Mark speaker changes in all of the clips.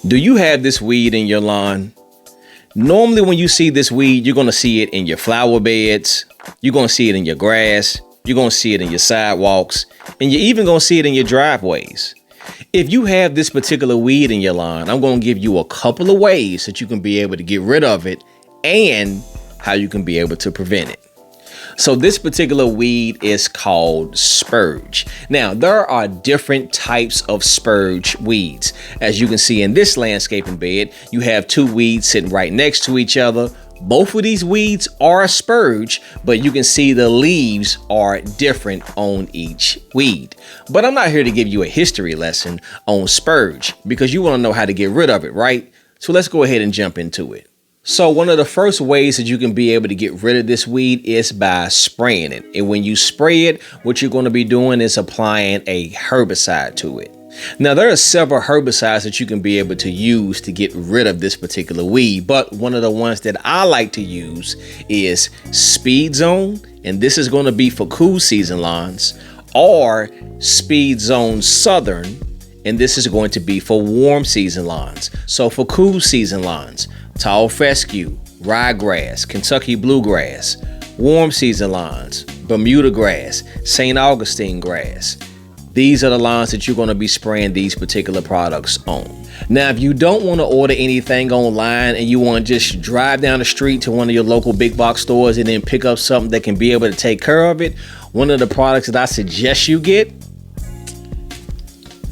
Speaker 1: Do you have this weed in your lawn? Normally when you see this weed, you're going to see it in your flower beds. You're going to see it in your grass. You're going to see it in your sidewalks. And you're even going to see it in your driveways. If you have this particular weed in your lawn, I'm going to give you a couple of ways that you can be able to get rid of it and how you can be able to prevent it. So this particular weed is called spurge. Now, there are different types of spurge weeds. As you can see in this landscaping bed, you have two weeds sitting right next to each other. Both of these weeds are spurge, but you can see the leaves are different on each weed. But I'm not here to give you a history lesson on spurge because you want to know how to get rid of it, right? So let's go ahead and jump into it. So one of the first ways that you can be able to get rid of this weed is by spraying it. And when you spray it, what you're going to be doing is applying a herbicide to it. Now, there are several herbicides that you can be able to use to get rid of this particular weed. But one of the ones that I like to use is Speedzone. And this is going to be for cool season lawns, or Speedzone Southern. And this is going to be for warm season lawns. So for cool season lawns, tall fescue, ryegrass, Kentucky bluegrass. Warm season lawns, Bermuda grass, St. Augustine grass. These are the lawns that you're going to be spraying these particular products on. Now, if you don't want to order anything online and you want to just drive down the street to one of your local big box stores and then pick up something that can be able to take care of it, one of the products that I suggest you get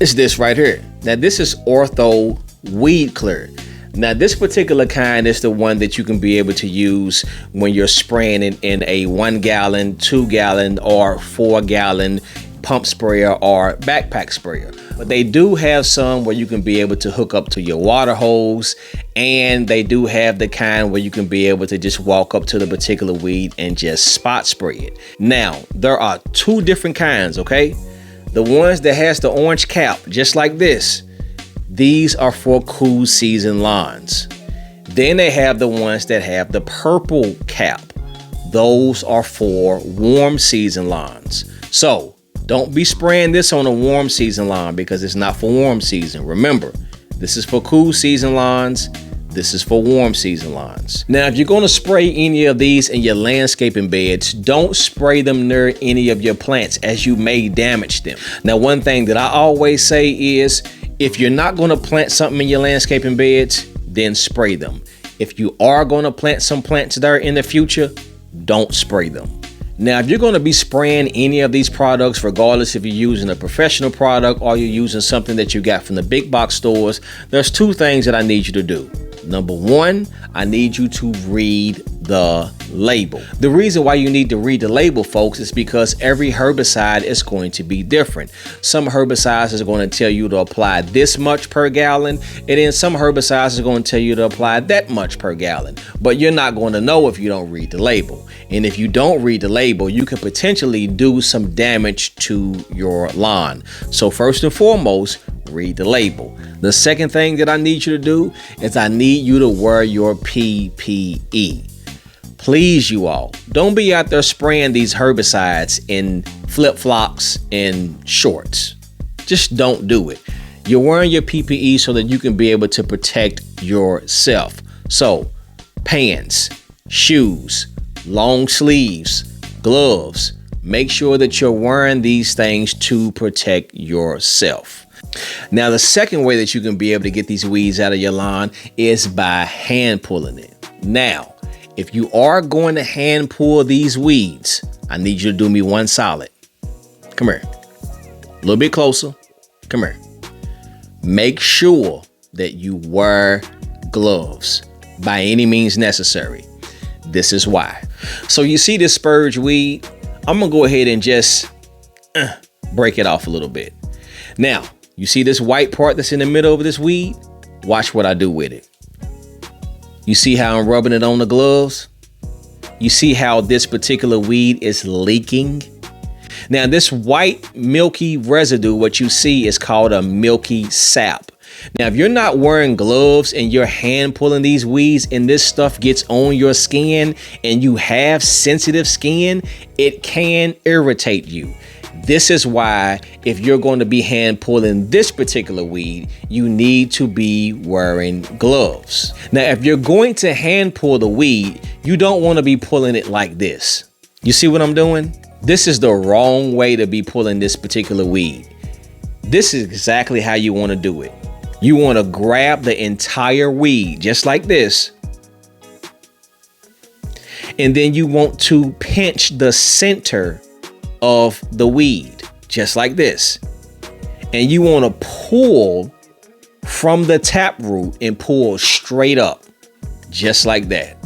Speaker 1: is this right here. Now, this is Ortho Weedclear. Now, this particular kind is the one that you can be able to use when you're spraying it in a 1 gallon, 2 gallon, or 4 gallon pump sprayer or backpack sprayer. But they do have some where you can be able to hook up to your water hose, and they do have the kind where you can be able to just walk up to the particular weed and just spot spray it. Now, there are two different kinds, okay? The ones that has the orange cap, just like this, these are for cool season lawns. Then they have the ones that have the purple cap. Those are for warm season lawns. So don't be spraying this on a warm season lawn because it's not for warm season. Remember, this is for cool season lawns. This is for warm season lawns. Now, if you're going to spray any of these in your landscaping beds, don't spray them near any of your plants as you may damage them. Now, one thing that I always say is, if you're not going to plant something in your landscaping beds, then spray them. If you are going to plant some plants there in the future, don't spray them. Now, if you're going to be spraying any of these products, regardless if you're using a professional product or you're using something that you got from the big box stores, there's two things that I need you to do. Number one, I need you to read the label. The reason why you need to read the label, folks, is because every herbicide is going to be different. Some herbicides are going to tell you to apply this much per gallon, and then some herbicides are going to tell you to apply that much per gallon. But you're not going to know if you don't read the label. And if you don't read the label, you can potentially do some damage to your lawn. So first and foremost, read the label. The second thing that I need you to do is I need you to wear your PPE. Please, you all, don't be out there spraying these herbicides in flip-flops and shorts. Just don't do it. You're wearing your PPE so that you can be able to protect yourself. So, pants, shoes, long sleeves, gloves. Make sure that you're wearing these things to protect yourself. Now, the second way that you can be able to get these weeds out of your lawn is by hand pulling it. Now, if you are going to hand pull these weeds, I need you to do me one solid. Come here. A little bit closer. Come here. Make sure that you wear gloves by any means necessary. This is why. So you see this spurge weed? I'm going to go ahead and just break it off a little bit. Now, you see this white part that's in the middle of this weed? Watch what I do with it. You see how I'm rubbing it on the gloves? You see how this particular weed is leaking? Now, this white milky residue, what you see is called a milky sap. Now, if you're not wearing gloves and you're hand pulling these weeds and this stuff gets on your skin and you have sensitive skin, it can irritate you. This is why if you're going to be hand pulling this particular weed, you need to be wearing gloves. Now, if you're going to hand pull the weed, you don't want to be pulling it like this. You see what I'm doing? This is the wrong way to be pulling this particular weed. This is exactly how you want to do it. You want to grab the entire weed just like this. And then you want to pinch the center of the weed just like this. And you want to pull from the taproot and pull straight up just like that.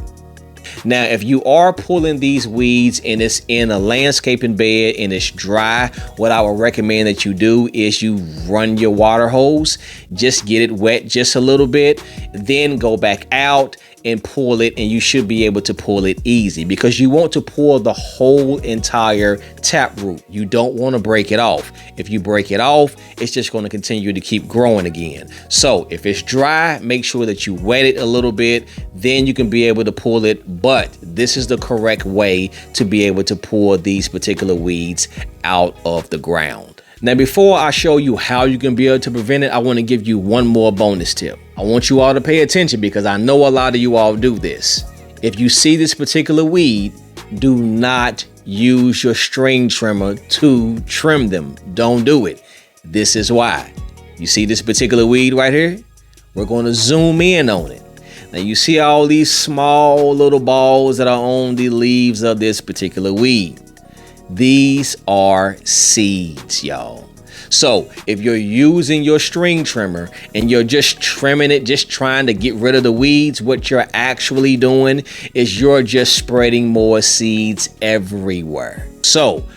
Speaker 1: Now, if you are pulling these weeds and it's in a landscaping bed and it's dry, what I would recommend that you do is you run your water hose, just get it wet just a little bit, then go back out and pull it, and you should be able to pull it easy because you want to pull the whole entire taproot. You don't want to break it off. If you break it off, it's just going to continue to keep growing again. So if it's dry, make sure that you wet it a little bit, then you can be able to pull it. But this is the correct way to be able to pull these particular weeds out of the ground. Now, before I show you how you can be able to prevent it, I want to give you one more bonus tip. I want you all to pay attention because I know a lot of you all do this. If you see this particular weed, do not use your string trimmer to trim them. Don't do it. This is why. You see this particular weed right here? We're going to zoom in on it. Now, you see all these small little balls that are on the leaves of this particular weed. These are seeds, y'all. So if you're using your string trimmer and you're just trimming it, just trying to get rid of the weeds, what you're actually doing is you're just spreading more seeds everywhere. So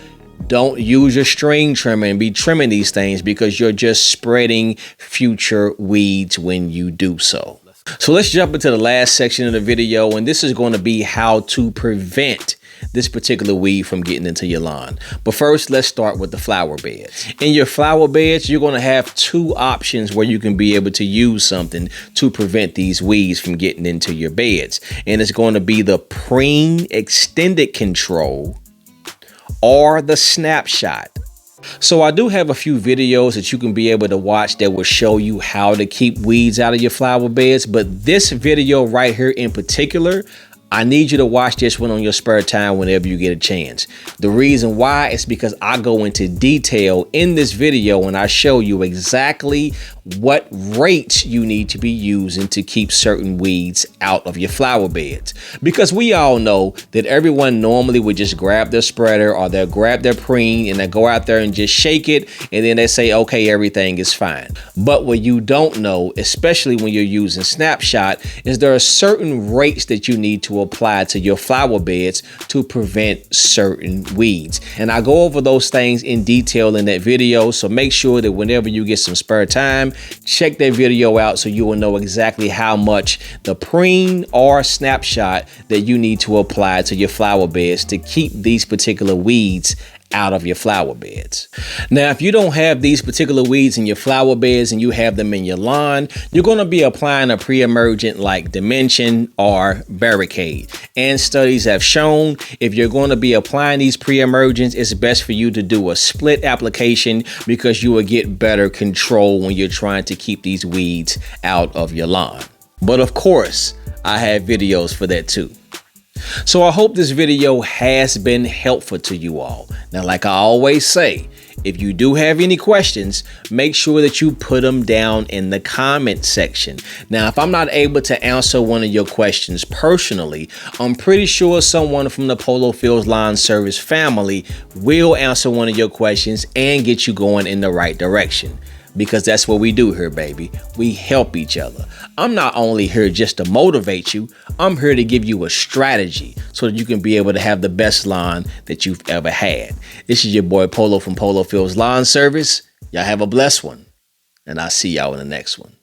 Speaker 1: don't use your string trimmer and be trimming these things because you're just spreading future weeds when you do so. So let's jump into the last section of the video, and this is going to be how to prevent this particular weed from getting into your lawn. But first, let's start with the flower beds. In your flower beds, you're going to have two options where you can be able to use something to prevent these weeds from getting into your beds. And it's going to be the Preen Extended Control or the Snapshot. So I do have a few videos that you can be able to watch that will show you how to keep weeds out of your flower beds. But this video right here in particular, I need you to watch this one on your spare time whenever you get a chance. The reason why is because I go into detail in this video and I show you exactly what rates you need to be using to keep certain weeds out of your flower beds. Because we all know that everyone normally would just grab their spreader or they'll grab their preen and they go out there and just shake it and then they say, okay, everything is fine. But what you don't know, especially when you're using Snapshot, is there are certain rates that you need to apply to your flower beds to prevent certain weeds. And I go over those things in detail in that video. So make sure that whenever you get some spare time, check that video out so you will know exactly how much the preen or Snapshot that you need to apply to your flower beds to keep these particular weeds out of your flower beds. Now, if you don't have these particular weeds in your flower beds and you have them in your lawn, you're going to be applying a pre-emergent like Dimension or Barricade. And studies have shown if you're going to be applying these pre-emergents, it's best for you to do a split application because you will get better control when you're trying to keep these weeds out of your lawn. But of course, I have videos for that too. So I hope this video has been helpful to you all. Now, like I always say, if you do have any questions, make sure that you put them down in the comment section. Now, if I'm not able to answer one of your questions personally, I'm pretty sure someone from the Polo Fields Lawn Service family will answer one of your questions and get you going in the right direction. Because that's what we do here, baby. We help each other. I'm not only here just to motivate you, I'm here to give you a strategy so that you can be able to have the best lawn that you've ever had. This is your boy Polo from Polo Fields Lawn Service. Y'all have a blessed one, and I'll see y'all in the next one.